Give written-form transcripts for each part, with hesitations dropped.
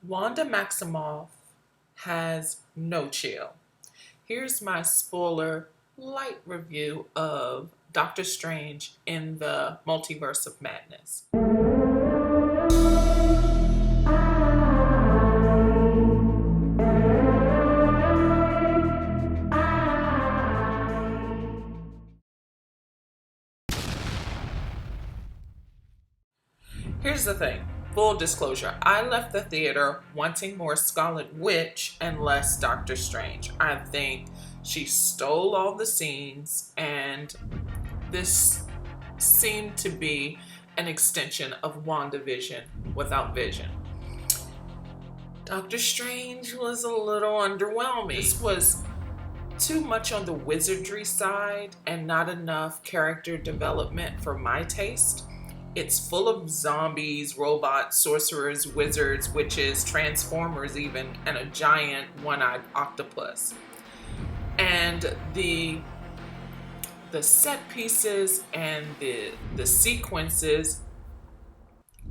Wanda Maximoff has no chill. Here's my spoiler light review of Doctor Strange in the Multiverse of Madness. Here's the thing. Full disclosure, I left the theater wanting more Scarlet Witch and less Doctor Strange. I think she stole all the scenes, and this seemed to be an extension of WandaVision without Vision. Doctor Strange was a little underwhelming. This was too much on the wizardry side and not enough character development for my taste. It's full of zombies, robots, sorcerers, wizards, witches, transformers even, and a giant one-eyed octopus. And the set pieces and the sequences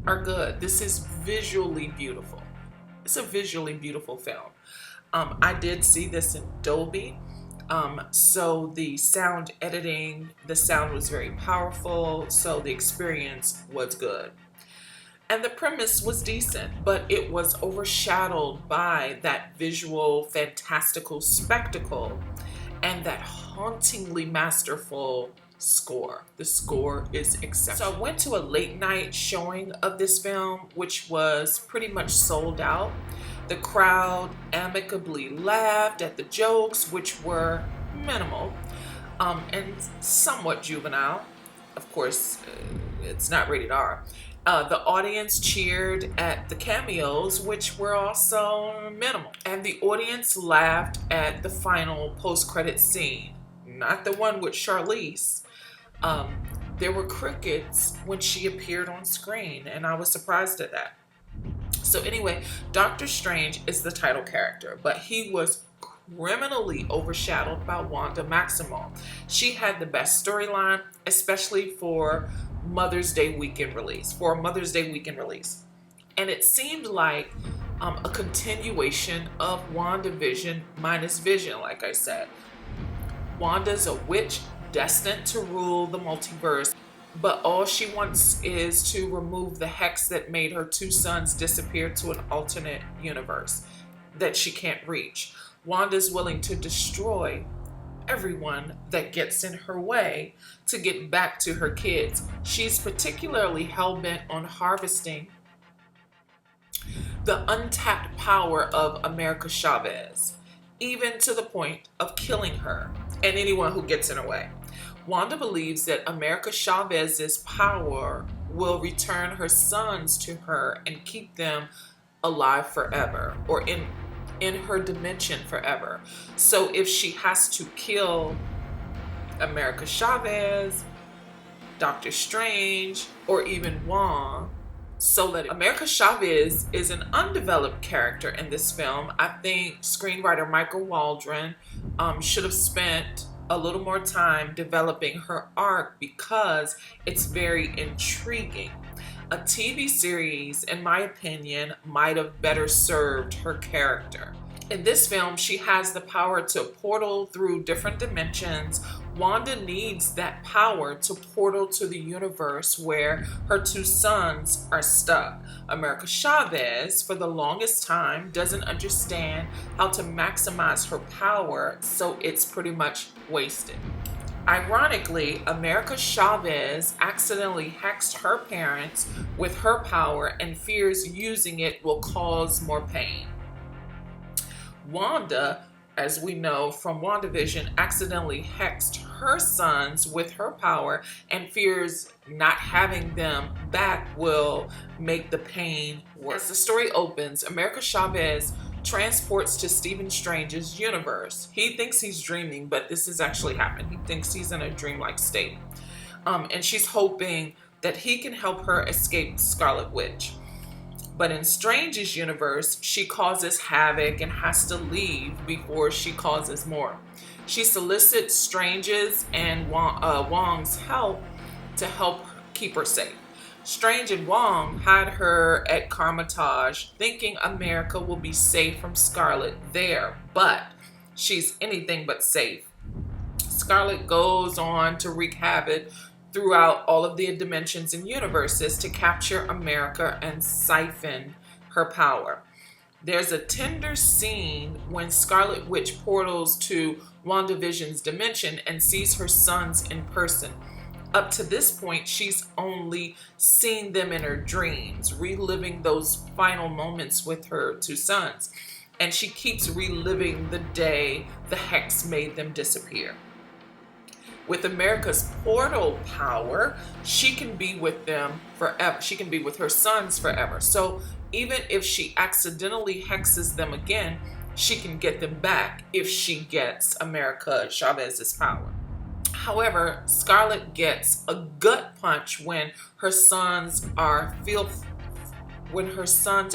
are good. This is visually beautiful. It's a visually beautiful film. I did see this in Dolby. So the sound editing, the sound was very powerful, so the experience was good. And the premise was decent, but it was overshadowed by that visual, fantastical spectacle and that hauntingly masterful score. The score is exceptional. So I went to a late night showing of this film, which was pretty much sold out. The crowd amicably laughed at the jokes, which were minimal and somewhat juvenile. Of course, it's not rated R. The audience cheered at the cameos, which were also minimal. And the audience laughed at the final post-credit scene, not the one with Charlize. There were crickets when she appeared on screen, and I was surprised at that. So anyway, Doctor Strange is the title character, but he was criminally overshadowed by Wanda Maximoff. She had the best storyline, especially for Mother's Day weekend release. And it seemed like a continuation of WandaVision minus Vision, like I said. Wanda's a witch destined to rule the multiverse, but all she wants is to remove the hex that made her two sons disappear to an alternate universe that she can't reach. Wanda's willing to destroy everyone that gets in her way to get back to her kids. She's particularly hell-bent on harvesting the untapped power of America Chavez, even to the point of killing her and anyone who gets in her way. Wanda believes that America Chavez's power will return her sons to her and keep them alive forever, or in her dimension forever. So if she has to kill America Chavez, Doctor Strange, or even Wong, so that America Chavez is an undeveloped character in this film. I think screenwriter Michael Waldron should have spent a little more time developing her arc because it's very intriguing. A TV series, in my opinion, might have better served her character. In this film, she has the power to portal through different dimensions. Wanda needs that power to portal to the universe where her two sons are stuck. America Chavez, for the longest time, doesn't understand how to maximize her power, so it's pretty much wasted. Ironically, America Chavez accidentally hexed her parents with her power and fears using it will cause more pain. Wanda, as we know from WandaVision, accidentally hexed her sons with her power and fears not having them back will make the pain worse. As the story opens, America Chavez transports to Stephen Strange's universe. He thinks he's dreaming, but this has actually happened. He thinks he's in a dreamlike state. And she's hoping that he can help her escape Scarlet Witch. But in Strange's universe, she causes havoc and has to leave before she causes more. She solicits Strange's and Wong's help to help keep her safe. Strange and Wong had her at Carmitage, thinking America will be safe from Scarlet there, but she's anything but safe. Scarlet goes on to wreak havoc throughout all of the dimensions and universes to capture America and siphon her power. There's a tender scene when Scarlet Witch portals to WandaVision's dimension and sees her sons in person. Up to this point, she's only seen them in her dreams, reliving those final moments with her two sons. And she keeps reliving the day the hex made them disappear. With America's portal power, she can be with them forever. She can be with her sons forever. So even if she accidentally hexes them again, she can get them back if she gets America Chavez's power. However, Scarlet gets a gut punch when her sons are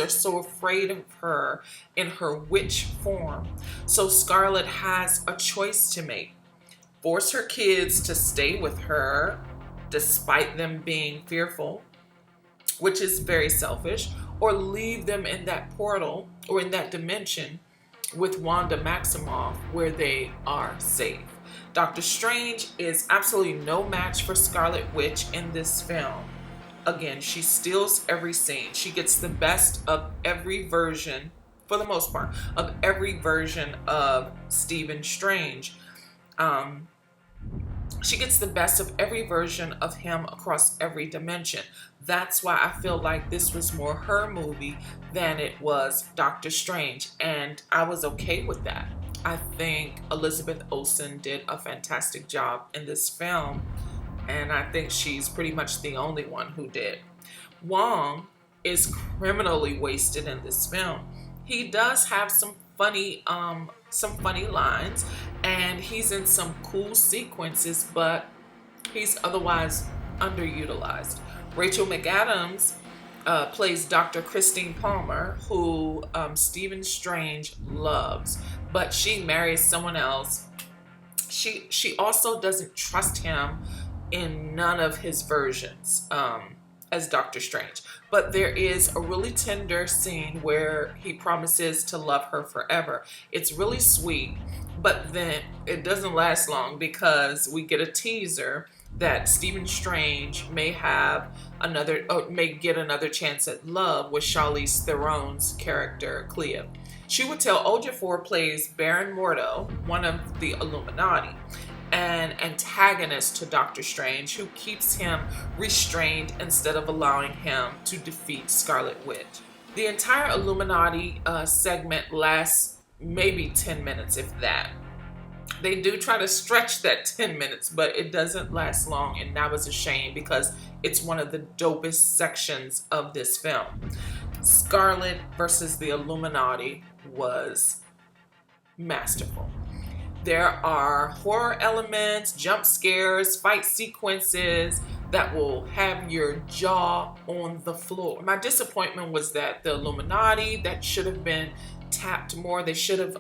so afraid of her in her witch form. So Scarlet has a choice to make. Force her kids to stay with her despite them being fearful, which is very selfish, or leave them in that portal or in that dimension with Wanda Maximoff where they are safe. Doctor Strange is absolutely no match for Scarlet Witch in this film. Again, she steals every scene. She gets the best of every version, for the most part, of every version of Stephen Strange. She gets the best of every version of him across every dimension. That's why I feel like this was more her movie than it was Doctor Strange. And I was okay with that. I think Elizabeth Olsen did a fantastic job in this film. And I think she's pretty much the only one who did. Wong is criminally wasted in this film. He does have some funny lines, and he's in some cool sequences, but he's otherwise underutilized. Rachel McAdams plays Dr. Christine Palmer, who Stephen Strange loves, but she marries someone else. She also doesn't trust him in none of his versions as Doctor Strange. But there is a really tender scene where he promises to love her forever. It's really sweet, but then it doesn't last long because we get a teaser that Stephen Strange may get another chance at love with Charlize Theron's character Clea. Chiwetel Ejiofor plays Baron Mordo, one of the Illuminati, an antagonist to Doctor Strange who keeps him restrained instead of allowing him to defeat Scarlet Witch. The entire Illuminati segment lasts maybe 10 minutes, if that. They do try to stretch that 10 minutes, but it doesn't last long, and that was a shame because it's one of the dopest sections of this film. Scarlet versus the Illuminati was masterful. There are horror elements, jump scares, fight sequences that will have your jaw on the floor. My disappointment was that the Illuminati, that should have been tapped more. They should have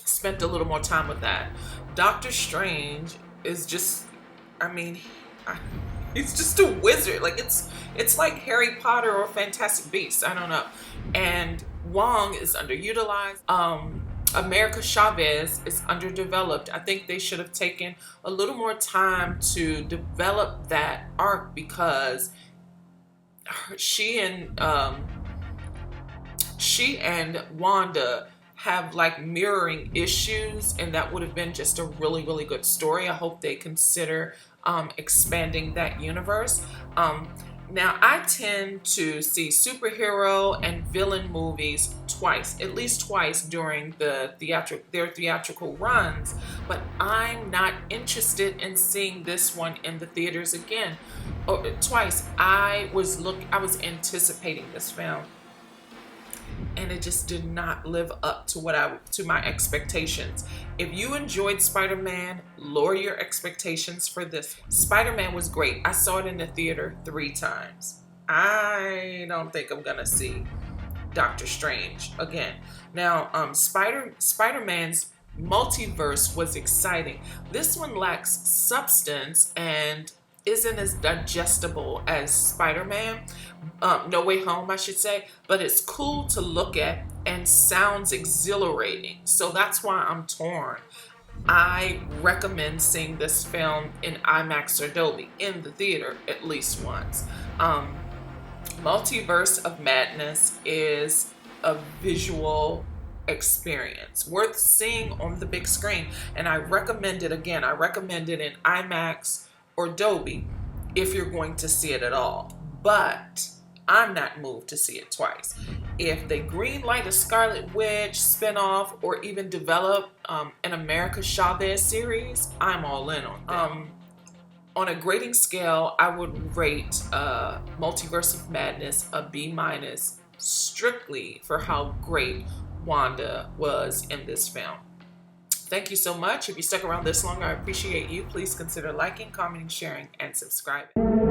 spent a little more time with that. Doctor Strange is just, he's just a wizard. Like it's like Harry Potter or Fantastic Beasts. I don't know. And Wong is underutilized. America Chavez is underdeveloped. I think they should have taken a little more time to develop that arc because she and Wanda have like mirroring issues, and that would have been just a really, really good story. I hope they consider expanding that universe. Now, I tend to see superhero and villain movies at least twice during their theatrical runs, but I'm not interested in seeing this one in the theaters again. Twice. I was anticipating this film, and it just did not live up to my expectations. If you enjoyed Spider-Man, lower your expectations for this. Spider-Man was great. I saw it in the theater 3 times. I don't think I'm gonna see Doctor Strange again. Now, Spider-Man's multiverse was exciting. This one lacks substance, and isn't as digestible as Spider-Man, No Way Home, I should say, but it's cool to look at and sounds exhilarating. So that's why I'm torn. I recommend seeing this film in IMAX or Dolby in the theater at least once. Um, Multiverse of Madness is a visual experience worth seeing on the big screen, and I recommend it again. I recommend it in IMAX or Dolby if you're going to see it at all. But I'm not moved to see it twice. If they greenlight a Scarlet Witch spinoff or even develop an America Chavez series, I'm all in on that. On a grading scale, I would rate Multiverse of Madness a B minus, strictly for how great Wanda was in this film. Thank you so much. If you stuck around this long, I appreciate you. Please consider liking, commenting, sharing, and subscribing.